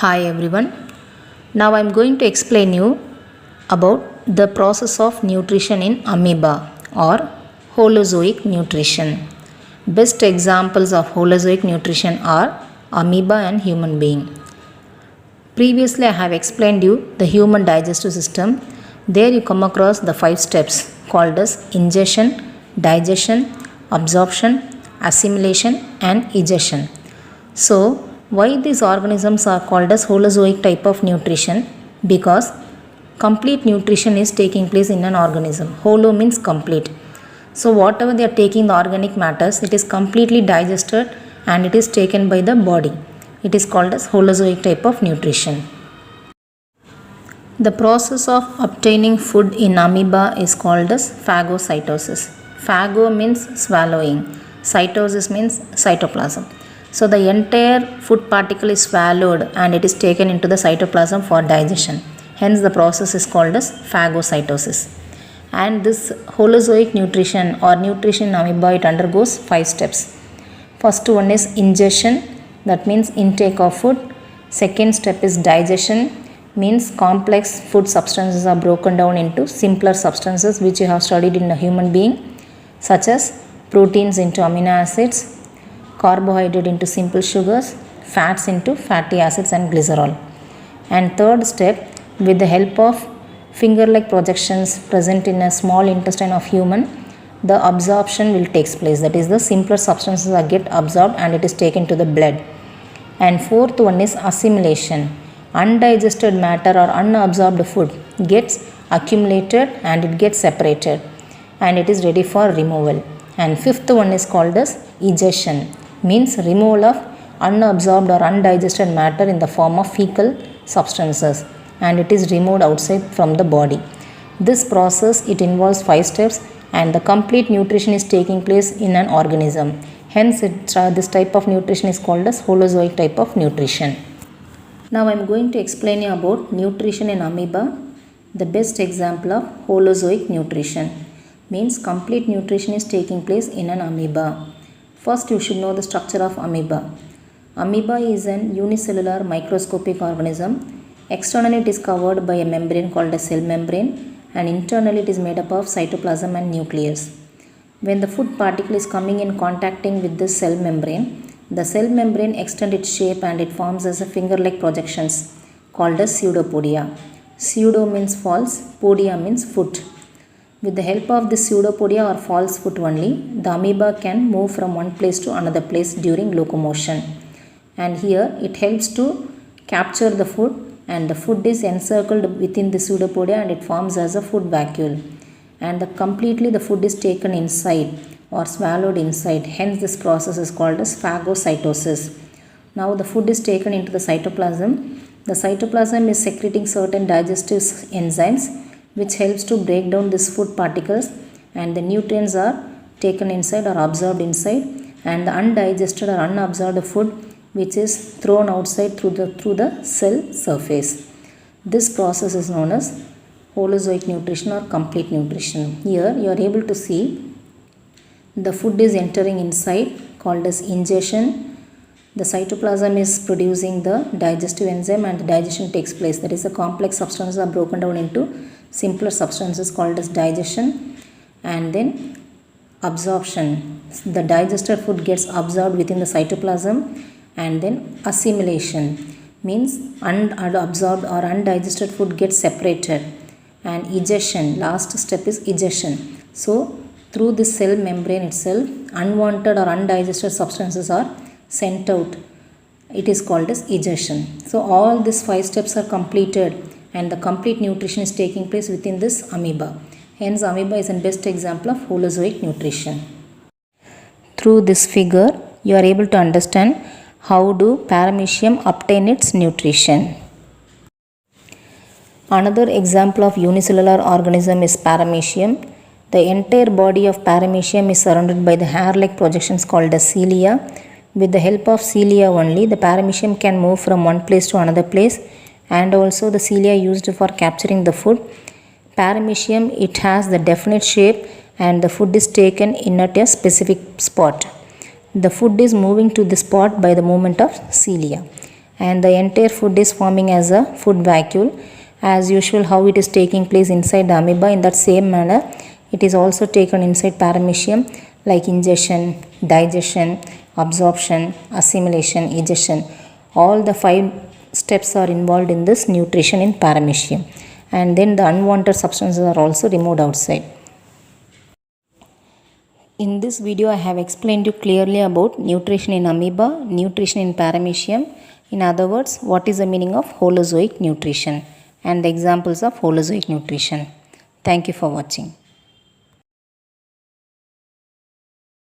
Hi everyone. Now I am going to explain you about the process of nutrition in amoeba or Holozoic nutrition. Best examples of Holozoic nutrition are amoeba and human being. Previously I have explained you the human digestive system. There you come across the 5 steps called as ingestion, digestion, absorption, assimilation and egestion. So why these organisms are called as Holozoic type of nutrition? Because complete nutrition is taking place in an organism. Holo means complete. So whatever they are taking the organic matters, it is completely digested and it is taken by the body. It is called as Holozoic type of nutrition. The process of obtaining food in amoeba is called as phagocytosis. Phago means swallowing. Cytosis means cytoplasm. So the entire food particle is swallowed and it is taken into the cytoplasm for digestion. Hence the process is called as phagocytosis. And this Holozoic nutrition or nutrition in amoeba, it undergoes 5 steps. First one is ingestion, that means intake of food. Second step is digestion, means complex food substances are broken down into simpler substances which you have studied in a human being, such as proteins into amino acids, carbohydrate into simple sugars, fats into fatty acids and glycerol. And third step, with the help of finger-like projections present in a small intestine of human, the absorption will take place. That is, the simpler substances are get absorbed and it is taken to the blood. And fourth one is assimilation. Undigested matter or unabsorbed food gets accumulated and it gets separated and it is ready for removal. And fifth one is called as egestion, means removal of unabsorbed or undigested matter in the form of fecal substances and it is removed outside from the body. This process, it involves 5 steps and the complete nutrition is taking place in an organism. Hence this type of nutrition is called as Holozoic type of nutrition. Now I am going to explain you about nutrition in amoeba. The best example of Holozoic nutrition means complete nutrition is taking place in an amoeba. First you should know the structure of amoeba. Amoeba is an unicellular microscopic organism. Externally it is covered by a membrane called a cell membrane and internally it is made up of cytoplasm and nucleus. When the food particle is coming in contacting with this cell membrane, the cell membrane extends its shape and it forms as a finger-like projections called as pseudopodia. Pseudo means false, podia means foot. With the help of this pseudopodia or false foot only, the amoeba can move from one place to another place during locomotion. And here it helps to capture the food and the food is encircled within the pseudopodia and it forms as a food vacuole. And completely the food is taken inside or swallowed inside. Hence this process is called as phagocytosis. Now the food is taken into the cytoplasm. The cytoplasm is secreting certain digestive enzymes which helps to break down these food particles and the nutrients are taken inside or absorbed inside and the undigested or unabsorbed food which is thrown outside through the cell surface. This process is known as Holozoic nutrition or complete nutrition. Here you are able to see the food is entering inside called as ingestion. The cytoplasm is producing the digestive enzyme and the digestion takes place. That is, the complex substances are broken down into simpler substances called as digestion. And then absorption. The digested food gets absorbed within the cytoplasm. And then assimilation means unabsorbed or undigested food gets separated. And egestion, last step is egestion. So through this cell membrane itself, unwanted or undigested substances are sent out. It is called as egestion. So all these 5 steps are completed and the complete nutrition is taking place within this amoeba. Hence amoeba is the best example of Holozoic nutrition. Through this figure, you are able to understand how do paramecium obtain its nutrition. Another example of unicellular organism is paramecium. The entire body of paramecium is surrounded by the hair-like projections called as cilia. With the help of cilia only, the paramecium can move from one place to another place and also the cilia used for capturing the food. Paramecium, it has the definite shape and the food is taken in at a specific spot. The food is moving to the spot by the movement of cilia and the entire food is forming as a food vacuole. As usual, how it is taking place inside the amoeba, in that same manner it is also taken inside paramecium, like ingestion, digestion, absorption, assimilation, egestion. All the 5 steps are involved in this nutrition in paramecium, and then the unwanted substances are also removed outside. In this video, I have explained you clearly about nutrition in amoeba, nutrition in paramecium. In other words, what is the meaning of Holozoic nutrition and the examples of Holozoic nutrition. Thank you for watching.